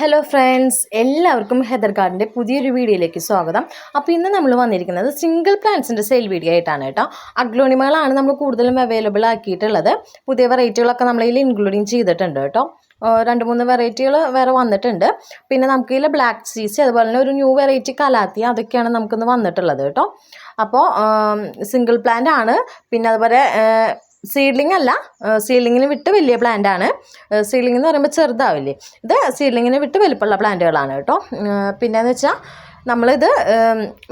Hello friends, എല്ലാവർക്കും Heather ഗാർഡൻ്റെ പുതിയൊരു വീഡിയോയിലേക്ക് സ്വാഗതം. അപ്പോൾ ഇന്ന് നമ്മൾ വന്നിരിക്കുന്നത് സിംഗിൾ പ്ലാന്റ്സിൻ്റെ സെയിൽ വീഡിയോ ആയിട്ടാണ് കേട്ടോ. അഗ്ലോണിമകളാണ് നമ്മൾ കൂടുതലും അവൈലബിൾ ആക്കിയിട്ടുള്ളത്. പുതിയ വെറൈറ്റികളൊക്കെ നമ്മളിതിൽ ഇൻക്ലൂഡിങ് ചെയ്തിട്ടുണ്ട് കേട്ടോ. 2-3 വെറൈറ്റികൾ വേറെ വന്നിട്ടുണ്ട്. പിന്നെ നമുക്കിതിൽ ബ്ലാക്ക് സീസി, അതുപോലെ തന്നെ ഒരു ന്യൂ വെറൈറ്റി കലാത്തി, അതൊക്കെയാണ് നമുക്കിന്ന് വന്നിട്ടുള്ളത് കേട്ടോ. അപ്പോൾ സിംഗിൾ പ്ലാന്റ് ആണ്. പിന്നെ അതുപോലെ സീഡ്ലിംഗ് അല്ല, സീഡ്ലിങ്ങിന് വിട്ട് വലിയ പ്ലാന്റ് ആണ്. സീഡ്ലിംഗ് എന്ന് പറയുമ്പോൾ ചെറുതാവില്ലേ, ഇത് സീഡ്ലിങ്ങിന് വിട്ട് വലിപ്പമുള്ള പ്ലാന്റുകളാണ് കേട്ടോ. പിന്നെയെന്ന് വെച്ചാൽ നമ്മളിത്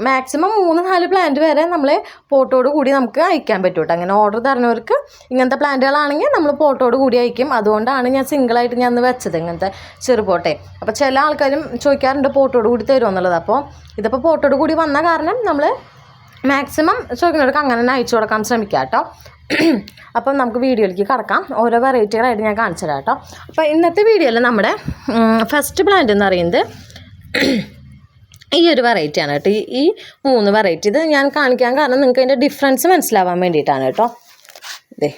മാക്സിമം 3-4 പ്ലാന്റ് വരെ നമ്മൾ പോട്ടോട് കൂടി നമുക്ക് അയക്കാൻ പറ്റും കേട്ടോ. അങ്ങനെ ഓർഡർ തരുന്നവർക്ക് ഇങ്ങനത്തെ പ്ലാന്റുകളാണെങ്കിൽ നമ്മൾ പോട്ടോട് കൂടി അയക്കും. അതുകൊണ്ടാണ് ഞാൻ സിംഗിളായിട്ട് ഞാൻ വെച്ചത് ഇങ്ങനത്തെ ചെറുപോട്ടെ. അപ്പോൾ ചില ആൾക്കാരും ചോദിക്കാറുണ്ട് പോട്ടോട് കൂടി തരുമോ എന്നുള്ളത്. അപ്പോൾ ഇതിപ്പോൾ പോട്ടോട് കൂടി വന്ന കാരണം നമ്മൾ മാക്സിമം ചോദിക്കുന്നവർക്ക് അങ്ങനെ തന്നെ അയച്ചു കൊടുക്കാൻ ശ്രമിക്കാം കേട്ടോ. അപ്പം നമുക്ക് വീഡിയോയിലേക്ക് കടക്കാം. ഓരോ വെറൈറ്റികളായിട്ട് ഞാൻ കാണിച്ചു തരാം കേട്ടോ. അപ്പോൾ ഇന്നത്തെ വീഡിയോയിൽ നമ്മുടെ ഫസ്റ്റ് പ്ലാന്റ് എന്ന് പറയുന്നത് ഈ ഒരു വെറൈറ്റിയാണ് കേട്ടോ. ഈ 3 വെറൈറ്റി ഇത് ഞാൻ കാണിക്കാൻ കാരണം നിങ്ങൾക്ക് അതിൻ്റെ ഡിഫറൻസ് മനസ്സിലാവാൻ വേണ്ടിയിട്ടാണ് കേട്ടോ. ഇതേ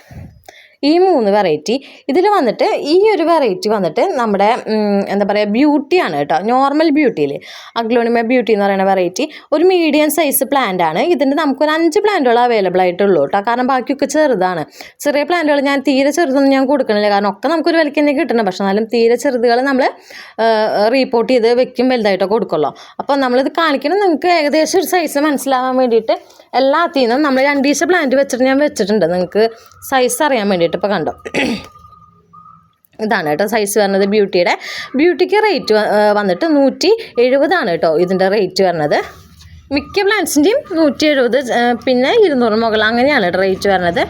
ഈ 3 വെറൈറ്റി ഇതിൽ വന്നിട്ട് ഈ ഒരു വെറൈറ്റി വന്നിട്ട് നമ്മുടെ എന്താ പറയുക ബ്യൂട്ടിയാണ് കേട്ടോ. നോർമൽ ബ്യൂട്ടിയിൽ അഗ്ലോണിമ ബ്യൂട്ടി എന്ന് പറയുന്ന വെറൈറ്റി ഒരു മീഡിയം സൈസ് പ്ലാന്റ് ആണ്. ഇതിൻ്റെ നമുക്കൊരു 5 പ്ലാന്റുകൾ അവൈലബിൾ ആയിട്ടുള്ളൂ കേട്ടോ. കാരണം ബാക്കിയൊക്കെ ചെറുതാണ്. ചെറിയ പ്ലാന്റുകൾ ഞാൻ തീരെ ചെറുതൊന്നും ഞാൻ കൊടുക്കണില്ല, കാരണം ഒക്കെ നമുക്കൊരു വിലയ്ക്ക് തന്നെ കിട്ടണം. പക്ഷെ എന്നാലും തീരെ ചെറുതുകൾ നമ്മൾ റീപോർട്ട് ചെയ്ത് വെക്കും, വലുതായിട്ടൊക്കെ കൊടുക്കുള്ളൂ. അപ്പോൾ നമ്മളിത് കാണിക്കണം നിങ്ങൾക്ക് ഏകദേശം ഒരു സൈസ് മനസ്സിലാവാൻ വേണ്ടിയിട്ട് എല്ലാത്തിൽ നിന്നും നമ്മൾ 2 പ്ലാന്റ് വെച്ചിട്ട് ഞാൻ വെച്ചിട്ടുണ്ട്, നിങ്ങൾക്ക് സൈസ് അറിയാൻ വേണ്ടിയിട്ട്. ഇപ്പോൾ കണ്ടോ, ഇതാണ് കേട്ടോ സൈസ് വരുന്നത്. ബ്യൂട്ടിക്ക് റേറ്റ് വന്നിട്ട് 170 കേട്ടോ ഇതിൻ്റെ റേറ്റ് വരുന്നത്. മിക്ക പ്ലാന്റ്സിൻ്റെയും 170, പിന്നെ 200 മുകളിൽ അങ്ങനെയാണ് കേട്ടോ റേറ്റ് വരുന്നത്.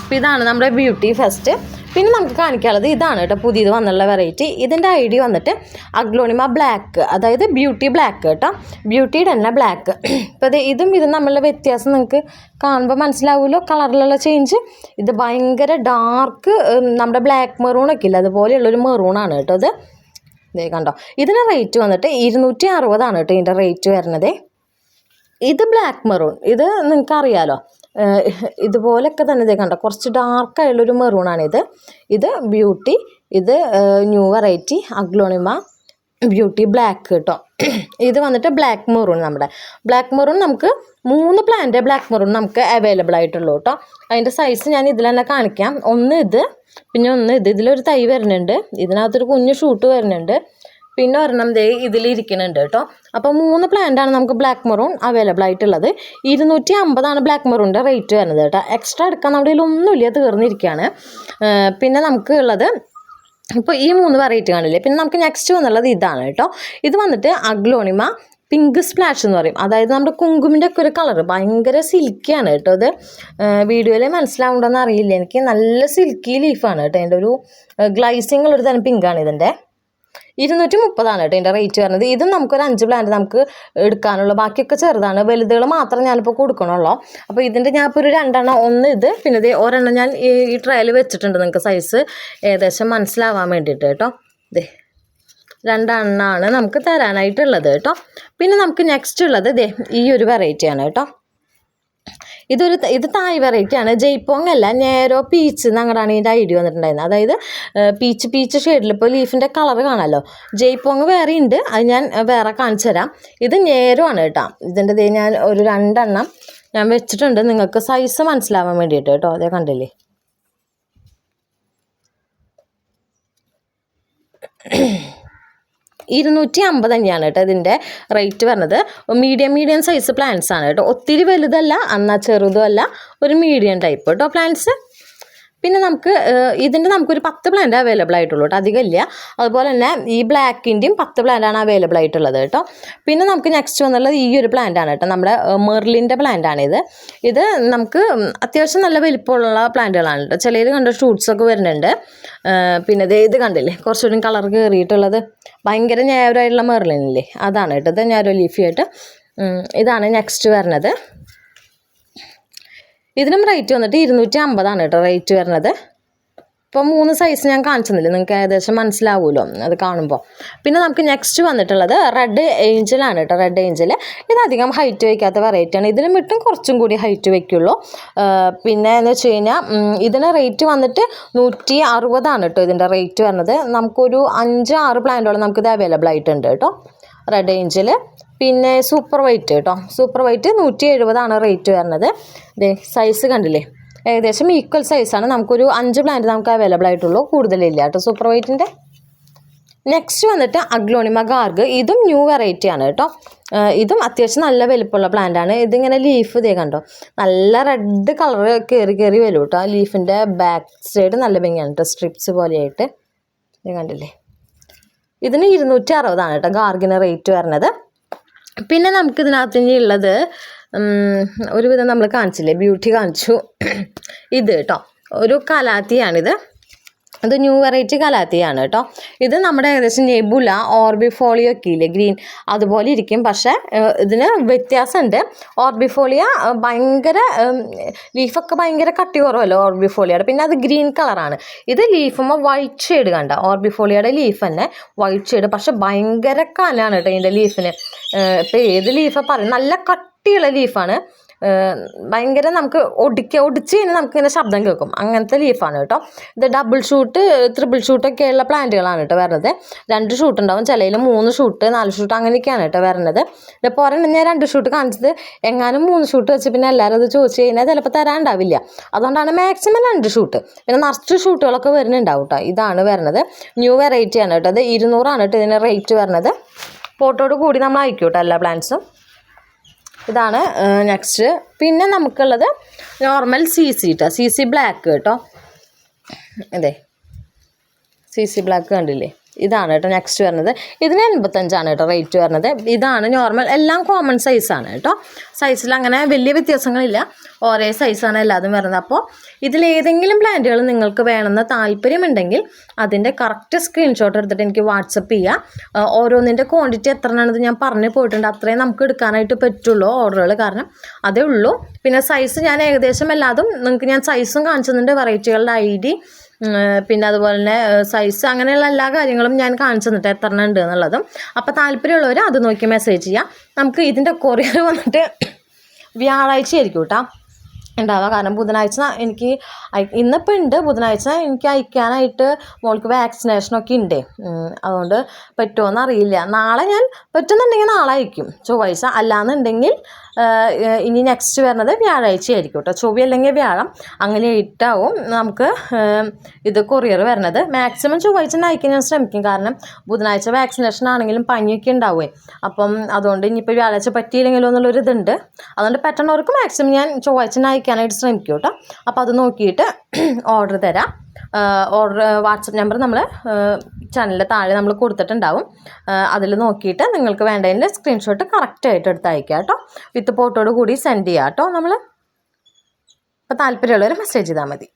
അപ്പോൾ ഇതാണ് നമ്മുടെ ബ്യൂട്ടി ഫസ്റ്റ്. പിന്നെ നമുക്ക് കാണിക്കാനുള്ളത് ഇതാണ് കേട്ടോ, പുതിയത് വന്നുള്ള വെറൈറ്റി. ഇതിൻ്റെ ഐഡി വന്നിട്ട് അഗ്ലോണിമ ബ്ലാക്ക്, അതായത് ബ്യൂട്ടി ബ്ലാക്ക് കേട്ടോ. ബ്യൂട്ടിയുടെ തന്നെ ബ്ലാക്ക്. ഇപ്പോൾ ഇതും തമ്മിലുള്ള വ്യത്യാസം നിങ്ങൾക്ക് കാണുമ്പോൾ മനസ്സിലാവുമല്ലോ, കളറിലുള്ള ചേഞ്ച്. ഇത് ഭയങ്കര ഡാർക്ക് നമ്മുടെ ബ്ലാക്ക് മെറൂണൊക്കെ ഇല്ല, അതുപോലെയുള്ളൊരു മെറൂണാണ് കേട്ടോ ഇത്. ഇതേ കണ്ടോ, ഇതിന് റേറ്റ് വന്നിട്ട് 260 കേട്ടോ ഇതിൻ്റെ റേറ്റ് വരുന്നത്. ഇത് ബ്ലാക്ക് മെറൂൺ, ഇത് നിങ്ങൾക്കറിയാലോ ഇതുപോലെയൊക്കെ തന്നെ. ഇതേ കണ്ടോ, കുറച്ച് ഡാർക്കായുള്ളൊരു മെറൂണാണിത്. ഇത് ബ്യൂട്ടി, ഇത് new variety aglaonema beauty black കേട്ടോ. ഇത് വന്നിട്ട് ബ്ലാക്ക് മെറൂൺ. നമ്മുടെ ബ്ലാക്ക് മെറൂൺ നമുക്ക് 3 പ്ലാന്റ് ബ്ലാക്ക് മെറൂൺ നമുക്ക് അവൈലബിൾ ആയിട്ടുള്ളൂ കേട്ടോ. അതിൻ്റെ സൈസ് ഞാൻ ഇതിൽ തന്നെ കാണിക്കാം. ഒന്ന് ഇത്, പിന്നെ ഒന്ന് ഇത്. ഇതിലൊരു തൈ വരുന്നുണ്ട്, ഇതിനകത്തൊരു കുഞ്ഞു ഷൂട്ട് വരുന്നുണ്ട്, പിന്നെ ഒരെണ്ണം ദേ ഇതിലിരിക്കുന്നുണ്ട് കേട്ടോ. അപ്പോൾ 3 പ്ലാന്റാണ് നമുക്ക് ബ്ലാക്ക് മെറൂൺ അവൈലബിൾ ആയിട്ടുള്ളത്. 250 ബ്ലാക്ക് മെറൂണിൻ്റെ റേറ്റ് വരുന്നത് കേട്ടോ. എക്സ്ട്രാ എടുക്കാൻ നമ്മുടെ കയ്യിലൊന്നുമില്ല, തീർന്നിരിക്കുകയാണ്. പിന്നെ നമുക്ക് ഉള്ളത് ഇപ്പോൾ ഈ 3 വെറൈറ്റി കാണില്ലേ. പിന്നെ നമുക്ക് നെക്സ്റ്റ് വന്നുള്ളത് ഇതാണ് കേട്ടോ. ഇത് വന്നിട്ട് അഗ്ലോണിമ പിങ്ക് സ്പ്ലാഷ് എന്ന് പറയും. അതായത് നമ്മുടെ കുങ്കുമിൻ്റെ ഒക്കെ ഒരു കളർ, ഭയങ്കര സിൽക്കിയാണ് കേട്ടോ. ഇത് വീഡിയോയിൽ മനസ്സിലാവുണ്ടോയെന്ന് അറിയില്ല എനിക്ക്. നല്ല സിൽക്കി ലീഫാണ് കേട്ടോ. അതിൻ്റെ ഒരു ഗ്ലൈസിങ് ഉള്ളൊരു തരം പിങ്കാണ് ഇതിൻ്റെ. 230 കേട്ടോ ഇതിൻ്റെ റേറ്റ് വരുന്നത്. ഇതും നമുക്കൊരു 5 പ്ലാന്റ് നമുക്ക് എടുക്കാനുള്ളൂ, ബാക്കിയൊക്കെ ചെറുതാണ്. വലുതുകൾ മാത്രം ഞാനിപ്പോൾ കൊടുക്കണുള്ളൂ. അപ്പോൾ ഇതിൻ്റെ ഞാൻ ഇപ്പോൾ ഒരു 2 എണ്ണം, ഒന്ന് ഇത്, പിന്നെ ഇത് ഒരെണ്ണം ഞാൻ ഈ ട്രയൽ വെച്ചിട്ടുണ്ട്, നിങ്ങൾക്ക് സൈസ് ഏകദേശം മനസ്സിലാവാൻ വേണ്ടിയിട്ട് കേട്ടോ. ഇതേ 2 എണ്ണമാണ് നമുക്ക് തരാനായിട്ടുള്ളത് കേട്ടോ. പിന്നെ നമുക്ക് നെക്സ്റ്റ് ഉള്ളത് ഇതേ ഈ ഒരു വെറൈറ്റിയാണ് കേട്ടോ. ഇത് തായ് വെറൈറ്റിയാണ്. ജയ്പോങ് അല്ല, നേരോ പീച്ച് എന്നങ്ങനെയാണ് ഇതിൻ്റെ ഐഡിയ വന്നിട്ടുണ്ടായിരുന്നത്. അതായത് പീച്ച് ഷെയ്ഡിൽ ഇപ്പോൾ ലീഫിൻ്റെ കളർ കാണാമല്ലോ. ജയ്പോങ് വേറെ ഉണ്ട്, അത് ഞാൻ വേറെ കാണിച്ചു തരാം. ഇത് നേരോ ആണ് കേട്ടോ. ഇതിൻ്റെ ഞാൻ ഒരു 2 എണ്ണം ഞാൻ വെച്ചിട്ടുണ്ട്, നിങ്ങൾക്ക് സൈസ് മനസ്സിലാവാൻ വേണ്ടിയിട്ട് കേട്ടോ. അതേ കണ്ടില്ലേ, $250 തന്നെയാണ് കേട്ടോ ഇതിൻ്റെ റേറ്റ് വരുന്നത്. മീഡിയം സൈസ് പ്ലാന്റ്സ് ആണ് കേട്ടോ. ഒത്തിരി വലുതല്ല, എന്നാൽ ചെറുതും അല്ല, ഒരു മീഡിയം ടൈപ്പ് കേട്ടോ പ്ലാന്റ്സ്. പിന്നെ ഇതിൻ്റെ നമുക്കൊരു 10 പ്ലാന്റ് അവൈലബിൾ ആയിട്ടുള്ളൂ കേട്ടോ, അധികം ഇല്ല. അതുപോലെ തന്നെ ഈ ബ്ലാക്കിൻ്റെയും 10 പ്ലാന്റാണ് അവൈലബിൾ ആയിട്ടുള്ളത് കേട്ടോ. പിന്നെ നമുക്ക് നെക്സ്റ്റ് വന്നുള്ളത് ഈ ഒരു പ്ലാന്റാണ് കേട്ടോ, നമ്മുടെ മെർലിൻ്റെ പ്ലാന്റാണിത്. ഇത് നമുക്ക് അത്യാവശ്യം നല്ല വലിപ്പമുള്ള പ്ലാന്റുകളാണ് കേട്ടോ. ചിലത് കണ്ട ഷൂട്ട്സൊക്കെ വരുന്നുണ്ട്. പിന്നെ ഇത് കണ്ടില്ലേ, കുറച്ചുകൂടി കളർ കയറിയിട്ടുള്ളത്, ഭയങ്കര ഞാവരായിട്ടുള്ള മെർലിനില്ലേ, അതാണ് കേട്ടോ. ഇത് ഞാനൊരു ലീഫിയായിട്ട് ഇതാണ് നെക്സ്റ്റ് വരുന്നത്. ഇതിനും റേറ്റ് വന്നിട്ട് 250 കേട്ടോ റേറ്റ് വരുന്നത്. ഇപ്പോൾ 3 സൈസ് ഞാൻ കാണിച്ചെന്നില്ല, നിങ്ങൾക്ക് ഏകദേശം മനസ്സിലാവുമല്ലോ അത് കാണുമ്പോൾ. പിന്നെ നമുക്ക് നെക്സ്റ്റ് വന്നിട്ടുള്ളത് റെഡ് ഏഞ്ചലാണ് കേട്ടോ. റെഡ് ഏഞ്ചൽ ഇത് അധികം ഹൈറ്റ് വയ്ക്കാത്ത വെറൈറ്റിയാണ്. ഇതിന് വിട്ടും കുറച്ചും കൂടി ഹൈറ്റ് വയ്ക്കുള്ളൂ. പിന്നെ എന്ന് വെച്ച് കഴിഞ്ഞാൽ ഇതിന് റേറ്റ് വന്നിട്ട് 160 കേട്ടോ ഇതിൻ്റെ റേറ്റ് വരുന്നത്. നമുക്കൊരു 5-6 പ്ലാന്റോളം നമുക്കിത് അവൈലബിൾ ആയിട്ടുണ്ട് കേട്ടോ, റെഡ് ഏഞ്ചൽ. പിന്നെ സൂപ്പർ വൈറ്റ് കേട്ടോ, സൂപ്പർ വൈറ്റ് 170 റേറ്റ് വരുന്നത്. ഇതേ സൈസ് കണ്ടില്ലേ, ഏകദേശം ഈക്വൽ സൈസാണ്. നമുക്കൊരു 5 പ്ലാന്റ് നമുക്ക് അവൈലബിൾ ആയിട്ടുള്ളൂ, കൂടുതലില്ല കേട്ടോ സൂപ്പർ വൈറ്റിൻ്റെ. നെക്സ്റ്റ് വന്നിട്ട് അഗ്ലോണിമ ഗാർഗ്. ഇതും ന്യൂ വെറൈറ്റി ആണ് കേട്ടോ. ഇതും അത്യാവശ്യം നല്ല വലിപ്പമുള്ള പ്ലാന്റാണ്. ഇതിങ്ങനെ ലീഫ് ഇതേ കണ്ടോ, നല്ല റെഡ് കളർ കയറി വരും കേട്ടോ. ലീഫിൻ്റെ ബാക്ക് സൈഡ് നല്ല ഭംഗിയാണ് കേട്ടോ, സ്ട്രിപ്സ് പോലെയായിട്ട്. ഇത് കണ്ടില്ലേ, ഇതിന് 260 കേട്ടോ ഗാർഗിന് റേറ്റ് വരുന്നത്. പിന്നെ നമുക്കിതിനകത്ത് ഇനി ഉള്ളത് ഒരുവിധം നമ്മൾ കാണിച്ചില്ലേ, ബ്യൂട്ടി കാണിച്ചു. ഇത് കേട്ടോ ഒരു കലാത്തിയാണിത്. ഇത് ന്യൂ വെറൈറ്റി കലാത്തിയാണ് കേട്ടോ. ഇത് നമ്മുടെ ഏകദേശം നെബുല ഓർബിഫോളിയ ഒക്കെ ഇല്ലേ ഗ്രീൻ, അതുപോലെ ഇരിക്കും. പക്ഷേ ഇതിന് വ്യത്യാസമുണ്ട്. ഓർബിഫോളിയ ഭയങ്കര ലീഫൊക്കെ ഭയങ്കര കട്ടി കുറവല്ലോ ഓർബിഫോളിയയുടെ, പിന്നെ അത് ഗ്രീൻ കളറാണ്. ഇത് ലീഫുമ്പോൾ വൈറ്റ് ഷെയ്ഡ് കണ്ട, ഓർബിഫോളിയയുടെ ലീഫ് തന്നെ വൈറ്റ് ഷെയ്ഡ്, പക്ഷെ ഭയങ്കര കനാണ് കേട്ടോ ഇതിൻ്റെ ലീഫിന്. ഇപ്പോൾ ഏത് ലീഫാണ് പറയും, നല്ല കട്ടിയുള്ള ലീഫാണ്. ഭയങ്കര നമുക്ക് ഒടിച്ച് കഴിഞ്ഞാൽ നമുക്കിങ്ങനെ ശബ്ദം കേൾക്കും, അങ്ങനത്തെ ലീഫാണ് കേട്ടോ. ഇത് ഡബിൾ ഷൂട്ട് 3 ഷൂട്ടൊക്കെയുള്ള പ്ലാന്റുകളാണ് കേട്ടോ വരുന്നത്. 2 ഷൂട്ട് ഉണ്ടാവും, ചിലയിൽ 3 ഷൂട്ട് 4 ഷൂട്ട് അങ്ങനെയൊക്കെയാണ് കേട്ടോ വരുന്നത്. ഇപ്പോൾ ഒരെണ്ണം ഞാൻ 2 ഷൂട്ട് കാണിച്ചത്, എങ്ങാനും 3 ഷൂട്ട് വെച്ച് പിന്നെ എല്ലാവരും അത് ചോദിച്ചു കഴിഞ്ഞാൽ ചിലപ്പോൾ തരാണ്ടാവില്ല. അതുകൊണ്ടാണ് മാക്സിമം 2 ഷൂട്ട്, പിന്നെ നിറച്ച് ഷൂട്ടുകളൊക്കെ വരുന്നുണ്ടാവും കേട്ടോ. ഇതാണ് വരുന്നത്, ന്യൂ വെറൈറ്റി ആണ് കേട്ടോ. അത് 200 കേട്ടോ ഇതിന് റേറ്റ് വരുന്നത്. ഫോട്ടോയോട് കൂടി നമ്മൾ അയക്കും കേട്ടോ എല്ലാ പ്ലാന്റ്സും. ഇതാണ് നെക്സ്റ്റ്. പിന്നെ നമുക്കുള്ളത് നോർമൽ CC കേട്ടോ, CC ബ്ലാക്ക് കേട്ടോ. അതെ CC ബ്ലാക്ക് കണ്ടില്ലേ, ഇതാണ് കേട്ടോ നെക്സ്റ്റ് വരുന്നത്. ഇതിന് 85 കേട്ടോ റേറ്റ് വരുന്നത്. ഇതാണ് നോർമൽ, എല്ലാം കോമൺ സൈസാണ് കേട്ടോ. സൈസിൽ അങ്ങനെ വലിയ വ്യത്യാസങ്ങളില്ല, ഒരേ സൈസാണ് എല്ലാതും വരുന്നത്. അപ്പോൾ ഇതിലേതെങ്കിലും പ്ലാന്റുകൾ നിങ്ങൾക്ക് വേണമെന്ന് താല്പര്യമുണ്ടെങ്കിൽ അതിൻ്റെ കറക്റ്റ് സ്ക്രീൻഷോട്ട് എടുത്തിട്ട് എനിക്ക് വാട്സപ്പ് ചെയ്യുക. ഓരോന്നിൻ്റെ ക്വാണ്ടിറ്റി എത്രയാണെന്ന് ഞാൻ പറഞ്ഞു പോയിട്ടുണ്ട്, അത്രയും നമുക്ക് എടുക്കാനായിട്ട് പറ്റുള്ളൂ ഓർഡറുകൾ, കാരണം അതേ ഉള്ളൂ. പിന്നെ സൈസ് ഞാൻ ഏകദേശം എല്ലാതും നിങ്ങൾക്ക് ഞാൻ സൈസും കാണിച്ചു തന്നിട്ടുണ്ട്, വെറൈറ്റികളുടെ ID, പിന്നെ അതുപോലെ തന്നെ സൈസ്, അങ്ങനെയുള്ള എല്ലാ കാര്യങ്ങളും ഞാൻ കാണിച്ചു തന്നിട്ട് എത്ര ഉണ്ട് എന്നുള്ളതും. അപ്പോൾ താല്പര്യമുള്ളവർ അത് നോക്കി മെസ്സേജ് ചെയ്യാം. നമുക്ക് ഇതിൻ്റെ കൊറിയർ വന്നിട്ട് വ്യാഴാഴ്ച ആയിരിക്കും കേട്ടോ ഉണ്ടാവുക, കാരണം ബുധനാഴ്ച എനിക്ക് ഇന്നിപ്പോൾ ഉണ്ട്, ബുധനാഴ്ച എനിക്ക് അയക്കാനായിട്ട് മോൾക്ക് വാക്സിനേഷനൊക്കെ ഉണ്ട്. അതുകൊണ്ട് പറ്റുമോയെന്ന് അറിയില്ല. നാളെ ഞാൻ പറ്റുന്നുണ്ടെങ്കിൽ നാളെ അയക്കും, ചൊവ്വാഴ്ച. അല്ലാന്നുണ്ടെങ്കിൽ ഇനി നെക്സ്റ്റ് വരുന്നത് വ്യാഴാഴ്ച ആയിരിക്കും കേട്ടോ, ചൊവ്വ അല്ലെങ്കിൽ വ്യാഴം, അങ്ങനെ ഇട്ടാവും നമുക്ക് ഇത് കൊറിയർ വരുന്നത്. മാക്സിമം ചൊവ്വാഴ്ച തന്നെ അയക്കാൻ ഞാൻ ശ്രമിക്കും, കാരണം ബുധനാഴ്ച വാക്സിനേഷൻ ആണെങ്കിലും പനിയൊക്കെ ഉണ്ടാവുമേ. അപ്പം അതുകൊണ്ട് ഇനിയിപ്പോൾ വ്യാഴാഴ്ച പറ്റിയില്ലെങ്കിലോ എന്നുള്ളൊരു ഇതുണ്ട്. അതുകൊണ്ട് പറ്റുന്നവർക്ക് മാക്സിമം ഞാൻ ചൊവ്വാഴ്ച തന്നെ അയക്കാനായിട്ട് ശ്രമിക്കും കേട്ടോ. അപ്പോൾ അത് നോക്കിയിട്ട് ഓർഡർ തരാം. ഓർഡർ വാട്സപ്പ് നമ്പർ നമ്മൾ ചാനലിൻ്റെ താഴെ നമ്മൾ കൊടുത്തിട്ടുണ്ടാവും. അതിൽ നോക്കിയിട്ട് നിങ്ങൾക്ക് വേണ്ടതിൻ്റെ സ്ക്രീൻഷോട്ട് കറക്റ്റായിട്ട് എടുത്ത് അയക്കുക കേട്ടോ. വിത്ത് ഫോട്ടോയോട് കൂടി സെൻഡ് ചെയ്യാം കേട്ടോ നമ്മൾ. അപ്പോൾ താല്പര്യമുള്ളവർ മെസ്സേജ് ചെയ്താൽ മതി.